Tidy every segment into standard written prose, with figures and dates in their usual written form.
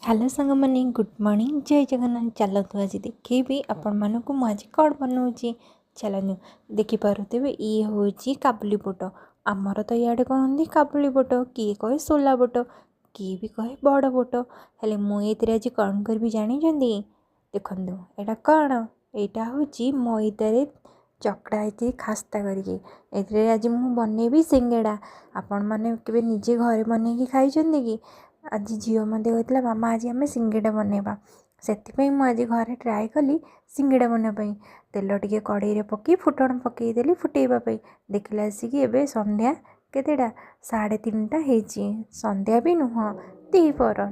hello सांग मैंने good morning जय जगन्नाथ चलतु आज देखी आपण मानक मुझे कौन बनाऊँगी चलनु देखिपे ये हूँ काबुली बुट आमर तो इे कहते काबुली बुट किए कहे सोला बुट किए भी कहे बड़ बुट हेले मुझे आज कौन करी जानी देखु यहाँ कौन यहाँ हूँ मैदारे चकड़ा होती खास्ता करके आज मुझे बनैबी सिंगेड़ा आपण मैंने के निजे घरे बनैकी खाई कि आज झील मत कहला मामा आज आम सिंगेड़ा बनवा से मुझे घरे ट्राए कली सिंगेड़ा बनवाई तेल टे कड़े पकई फुटण पकईदेली फुटेबाई देखला आसिक ए संध्या केतेटा 3:30 होती संध्या भी नुह दीपर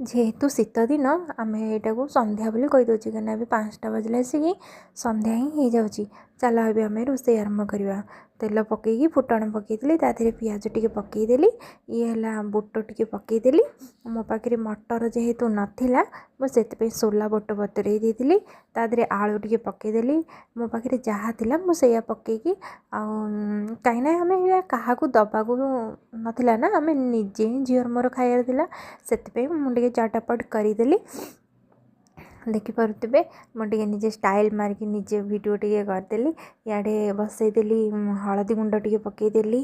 जेहेतु शीत दिन आम यहाँ को संध्या बोली कहीदे कहीं 5टा बजले आसिक संध्या ही हो जाऊँगी चल अभी आम रोसे आरंभ करवा तेल पकईकी फुटण पकईदेली तादेह पियाज टे पकईदेली ये है बुट टे पकईदेली मो पाखे मटर जेहेतु नाला मुझे सोला बुट बतुरे देती तादेह आलू टे पकईदेली मो पाखे जहाँ थी मुझे पकईकी कहीं आम क्या दबा नाला ना आम निजे ही झीर मोर खाइबार से मुझे चटापट करदेली देखिपे मुझे निजे स्टाइल मारिकी निजे वीडियो टे करदेली इे बसईदेली हलदी गुंड टे पकईदेली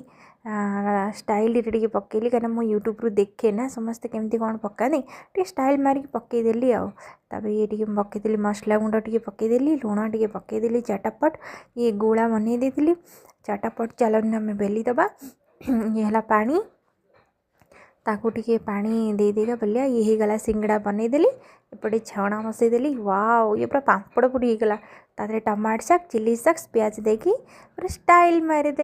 स्टाइल टे पकईली कहीं मो यूट्यूब रू देखे ना समस्ते केमती कौन पकानी टे स्टाइल मारिकी पकईदेली आपर ये पकईदेली मसला गुंड टे पकईदेली लुण टे पकईदेली चटापट ये गोला बन देती चटापट चलन आम बेली दबा ये है पानी ताकू टिके पानी दे देगा बोलिया ये हो गला सिंगड़ा बनईदेली एपटे छाणा बसईदेली वाओ ये पूरा पापड़ पुड़ी गला तादे टमाटर साग चिली साग प्याज देकी पूरा स्टाइल मारिदे